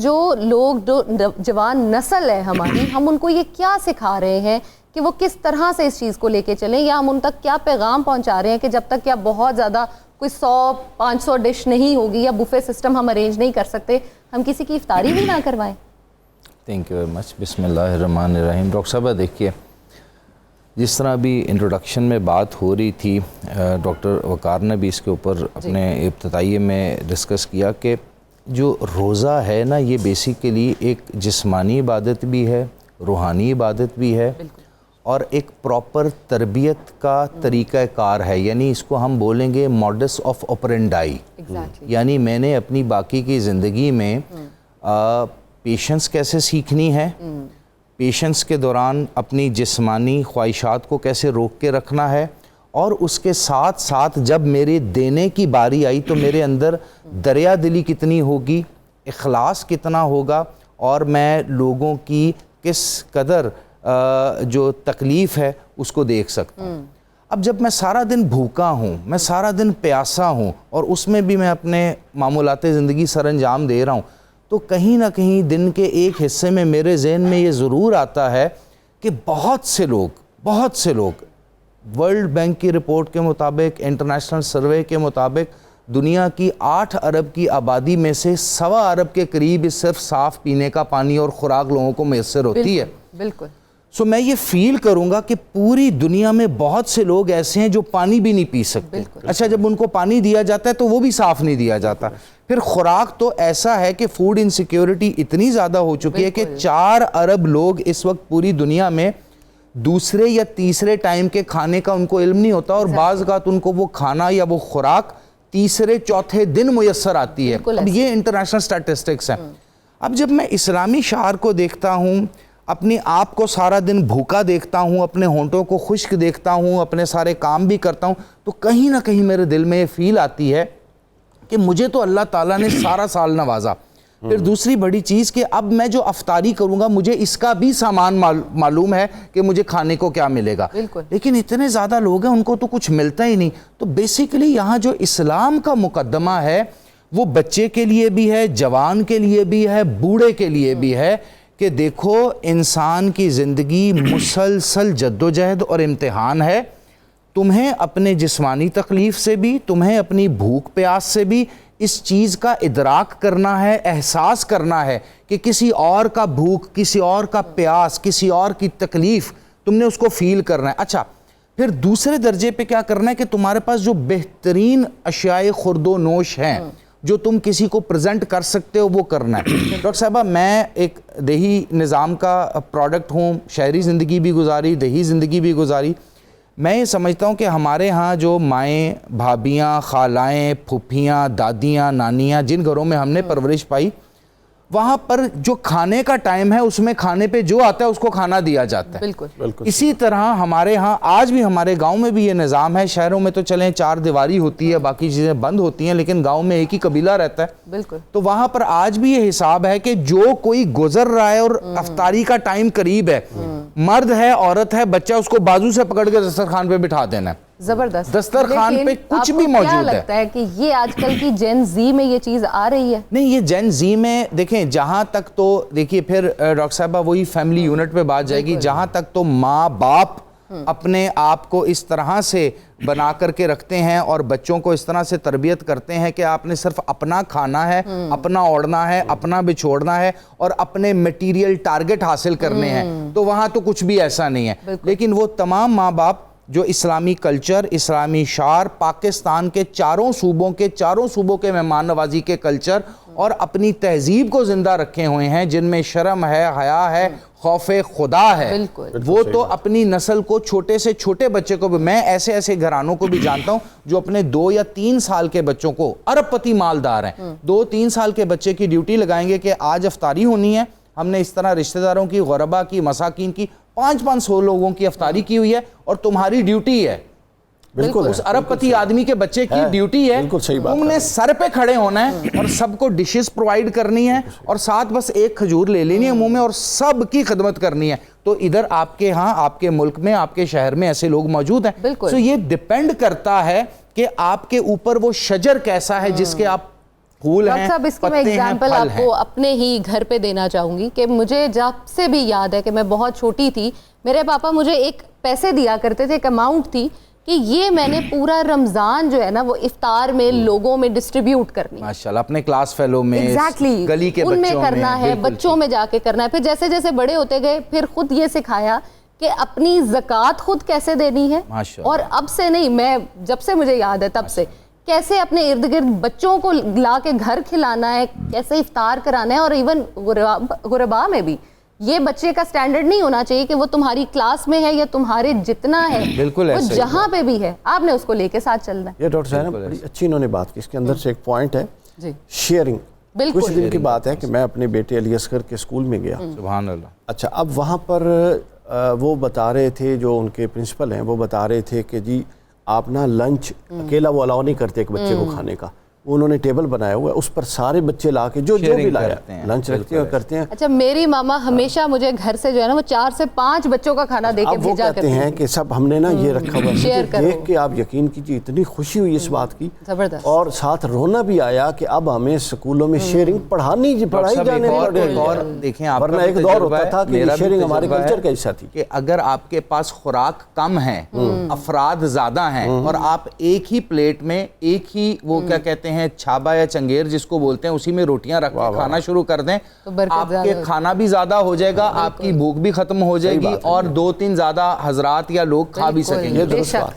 جو لوگ جو جوان نسل ہے ہماری، ہم ان کو یہ کیا سکھا رہے ہیں کہ وہ کس طرح سے اس چیز کو لے کے چلیں، یا ہم ان تک کیا پیغام پہنچا رہے ہیں کہ جب تک کیا بہت زیادہ کوئی 100-500 ڈش نہیں ہوگی یا بوفے سسٹم ہم ارینج نہیں کر سکتے، ہم کسی کی افطاری بھی نہ کروائیں؟ Thank you very much. بسم اللہ الرحمن الرحیم. ڈاکٹر صاحبہ دیکھیے، جس طرح ابھی انٹروڈکشن میں بات ہو رہی تھی، ڈاکٹر وقار نے بھی اس کے اوپر اپنے ابتدائیے میں ڈسکس کیا کہ جو روزہ ہے نا، یہ بیسیکلی ایک جسمانی عبادت بھی ہے، روحانی عبادت بھی ہے، اور ایک پراپر تربیت کا طریقہ کار ہے. یعنی اس کو ہم بولیں گے ماڈس آف آپرینڈائی. یعنی میں نے اپنی باقی کی زندگی میں پیشنس کیسے سیکھنی ہے، پیشنس کے دوران اپنی جسمانی خواہشات کو کیسے روک کے رکھنا ہے، اور اس کے ساتھ ساتھ جب میرے دینے کی باری آئی تو میرے اندر دریا دلی کتنی ہوگی، اخلاص کتنا ہوگا، اور میں لوگوں کی کس قدر جو تکلیف ہے اس کو دیکھ سکتا ہوں. اب جب میں سارا دن بھوکا ہوں، میں سارا دن پیاسا ہوں، اور اس میں بھی میں اپنے معمولات زندگی سر انجام دے رہا ہوں، تو کہیں نہ کہیں دن کے ایک حصے میں میرے ذہن میں یہ ضرور آتا ہے کہ بہت سے لوگ ورلڈ بینک کی رپورٹ کے مطابق، انٹرنیشنل سروے کے مطابق، دنیا کی 8 ارب کی آبادی میں سے 1.25 ارب کے قریب صرف صاف پینے کا پانی اور خوراک لوگوں کو میسر ہوتی ہے. بالکل. سو میں یہ فیل کروں گا کہ پوری دنیا میں بہت سے لوگ ایسے ہیں جو پانی بھی نہیں پی سکتے. اچھا، جب ان کو پانی دیا جاتا ہے تو وہ بھی صاف نہیں دیا جاتا. پھر خوراک تو ایسا ہے کہ فوڈ انسیکیورٹی اتنی زیادہ ہو چکی ہے کہ 4 ارب لوگ اس وقت پوری دنیا میں دوسرے یا تیسرے ٹائم کے کھانے کا ان کو علم نہیں ہوتا، اور بعض اوقات ان کو وہ کھانا یا وہ خوراک تیسرے چوتھے دن میسر آتی ہے. اب یہ انٹرنیشنل سٹیٹسٹکس ہیں. اب جب میں اسلامی شعار کو دیکھتا ہوں، اپنے آپ کو سارا دن بھوکا دیکھتا ہوں، اپنے ہونٹوں کو خشک دیکھتا ہوں، اپنے سارے کام بھی کرتا ہوں، تو کہیں نہ کہیں میرے دل میں یہ فیل آتی ہے کہ مجھے تو اللہ تعالیٰ نے سارا سال نوازا. پھر دوسری بڑی چیز کہ اب میں جو افطاری کروں گا مجھے اس کا بھی سامان معلوم ہے کہ مجھے کھانے کو کیا ملے گا، لیکن اتنے زیادہ لوگ ہیں ان کو تو کچھ ملتا ہی نہیں. تو بیسیکلی یہاں جو اسلام کا مقدمہ ہے وہ بچے کے لیے بھی ہے، جوان کے لیے بھی ہے، بوڑھے کے لیے بھی ہے، کہ دیکھو انسان کی زندگی مسلسل جدوجہد اور امتحان ہے. تمہیں اپنے جسمانی تکلیف سے بھی، تمہیں اپنی بھوک پیاس سے بھی اس چیز کا ادراک کرنا ہے، احساس کرنا ہے کہ کسی اور کا بھوک، کسی اور کا پیاس، کسی اور کی تکلیف تم نے اس کو فیل کرنا ہے. اچھا، پھر دوسرے درجے پہ کیا کرنا ہے کہ تمہارے پاس جو بہترین اشیاء خورد و نوش ہیں جو تم کسی کو پریزنٹ کر سکتے ہو وہ کرنا ہے. ڈاکٹر صاحبہ، میں ایک دیہی نظام کا پروڈکٹ ہوں، شہری زندگی بھی گزاری، دیہی زندگی بھی گزاری. میں یہ سمجھتا ہوں کہ ہمارے ہاں جو مائیں، بھابیاں، خالائیں، پھوپھیاں، دادیاں، نانیاں، جن گھروں میں ہم نے پرورش پائی، وہاں پر جو کھانے کا ٹائم ہے اس میں کھانے پہ جو آتا ہے اس کو کھانا دیا جاتا ہے. بالکل. اسی طرح ہمارے ہاں آج بھی، ہمارے گاؤں میں بھی یہ نظام ہے. شہروں میں تو چلیں 4 دیواری ہوتی ہے، باقی چیزیں بند ہوتی ہیں، لیکن گاؤں میں ایک ہی قبیلہ رہتا ہے. بالکل. تو وہاں پر آج بھی یہ حساب ہے کہ جو کوئی گزر رہا ہے اور افطاری کا ٹائم قریب ہے، مرد ہے، عورت ہے، بچہ، اس کو بازو سے پکڑ کے دسترخوان پہ بٹھا دینا ہے. زبردست. دسترخوان پہ کچھ بھی موجود ہے. کیا لگتا ہے کہ یہ آج کل کی جین زی میں یہ چیز آ رہی ہے؟ نہیں، یہ جین زی میں دیکھیں، جہاں تک تو دیکھیے پھر ڈاکٹر صاحبہ وہی فیملی یونٹ پہ بات جائے گی. جہاں تک تو ماں باپ اپنے آپ کو اس طرح سے بنا کر کے رکھتے ہیں اور بچوں کو اس طرح سے تربیت کرتے ہیں کہ آپ نے صرف اپنا کھانا ہے، اپنا اوڑھنا ہے، اپنا بچھوڑنا ہے اور اپنے میٹیریل ٹارگٹ حاصل کرنے ہیں، تو وہاں تو کچھ بھی ایسا نہیں ہے. لیکن وہ تمام ماں باپ جو اسلامی کلچر، اسلامی شعار، پاکستان کے چاروں صوبوں کے مہمان نوازی کے کلچر اور اپنی تہذیب کو زندہ رکھے ہوئے ہیں، جن میں شرم ہے، حیا ہے، خوف خدا ہے، وہ تو اپنی نسل کو، چھوٹے سے چھوٹے بچے کو بھی، میں ایسے گھرانوں کو بھی جانتا ہوں جو اپنے 2 یا 3 سال کے بچوں کو، ارب پتی مالدار ہیں، 2-3 سال کے بچے کی ڈیوٹی لگائیں گے کہ آج افطاری ہونی ہے. ہم نے اس طرح رشتہ داروں کی، غربا کی، مساکین کی 500 لوگوں کی افطاری کی ہوئی ہے، اور تمہاری ڈیوٹی ہے، بالکل اس ارب پتی آدمی کے بچے کی ڈیوٹی ہے، تم نے سر پہ کھڑے ہونا ہے اور سب کو ڈشز پرووائڈ کرنی ہے، اور ساتھ بس ایک کھجور لے لینی ہے منہ میں اور سب کی خدمت کرنی ہے. تو ادھر آپ کے ہاں، آپ کے ملک میں، آپ کے شہر میں ایسے لوگ موجود ہیں. تو یہ ڈیپینڈ کرتا ہے کہ آپ کے اوپر وہ شجر کیسا ہے جس کے آپ پھول ڈاکٹر ہیں، صاحب اس کی میں پتے ہیں، ایگزامپل پھل آپ کو اپنے ہی گھر پہ دینا چاہوں گی کہ مجھے جب سے بھی یاد ہے کہ میں بہت چھوٹی تھی، میرے پاپا مجھے ایک پیسے دیا کرتے تھے، ایک اماؤنٹ تھی کہ یہ میں نے پورا رمضان جو ہے نا وہ افطار میں لوگوں میں ڈسٹریبیوٹ کرنی، ماشاءاللہ اپنے کلاس فیلو میں، ایگزیکٹلی گلی کے ان میں بچوں کرنا ہے، بالکل بچوں میں جا کے کرنا ہے. پھر جیسے جیسے بڑے ہوتے گئے پھر خود یہ سکھایا کہ اپنی زکوٰۃ خود کیسے دینی ہے، ماشاءاللہ. اور اب سے نہیں، میں جب سے مجھے یاد ہے تب سے کیسے اپنے ارد گرد بچوں کو لا کے گھر کھلانا ہے، کیسے افطار کرانا ہے. اور ایون غربا میں بھی یہ بچے کا سٹینڈرڈ نہیں ہونا چاہیے کہ وہ تمہاری کلاس میں ہے یا تمہارے جتنا ہے، بالکل وہ ایسے ہی جہاں پہ بھی ہے آپ نے اس کو لے کے ساتھ چلنا ہے. یہ ڈاکٹر صاحب بڑی اچھی انہوں نے بات کی، اس کے اندر سے ایک پوائنٹ ہے جی شیئرنگ. بالکل. کچھ دن کی بات ہے کہ میں اپنے بیٹے علی اصغر کے اسکول میں گیا. سبحان اللہ. اچھا، اب وہاں پر وہ بتا رہے تھے، جو ان کے پرنسپل ہیں وہ بتا رہے تھے کہ جی آپ نا لنچ اکیلا وہ الاؤ نہیں کرتے ایک بچے کو کھانے کا. انہوں نے ٹیبل بنایا ہوا ہے، اس پر سارے بچے لا کے جو بھی لایا لنچ رکھتے ہیں اور کرتے ہیں. اچھا، میری ماما ہمیشہ مجھے گھر سے جو ہے نا وہ 4 سے 5 بچوں کا کھانا دے کے اب وہ بھیجا کہتے ہیں کہ سب ہم نے نا یہ رکھا ہوا ہے. دیکھ کے آپ یقین کیجیے اتنی خوشی ہوئی اس بات کی، زبردست. اور ساتھ رونا بھی آیا کہ اب ہمیں اسکولوں میں شیئرنگ پڑھائی جانے دیکھیں آپ ورنہ ایک دور ہوتا تھا کہ شیئرنگ ہمارے کلچر کا حصہ تھی. کہ اگر آپ کے پاس خوراک کم ہے، افراد زیادہ ہیں، اور آپ ایک ہی پلیٹ میں ایک ہی وہ کیا کہتے ہیں چھابا یا چنگیر جس کو بولتے ہیں اسی میں روٹیاں رکھ کے کھانا شروع کر دیں، آپ کے کھانا بھی زیادہ ہو جائے گا، آپ کی بھوک بھی ختم ہو جائے گی، اور 2-3 زیادہ حضرات یا لوگ کھا بھی سکیں گے. بے شک.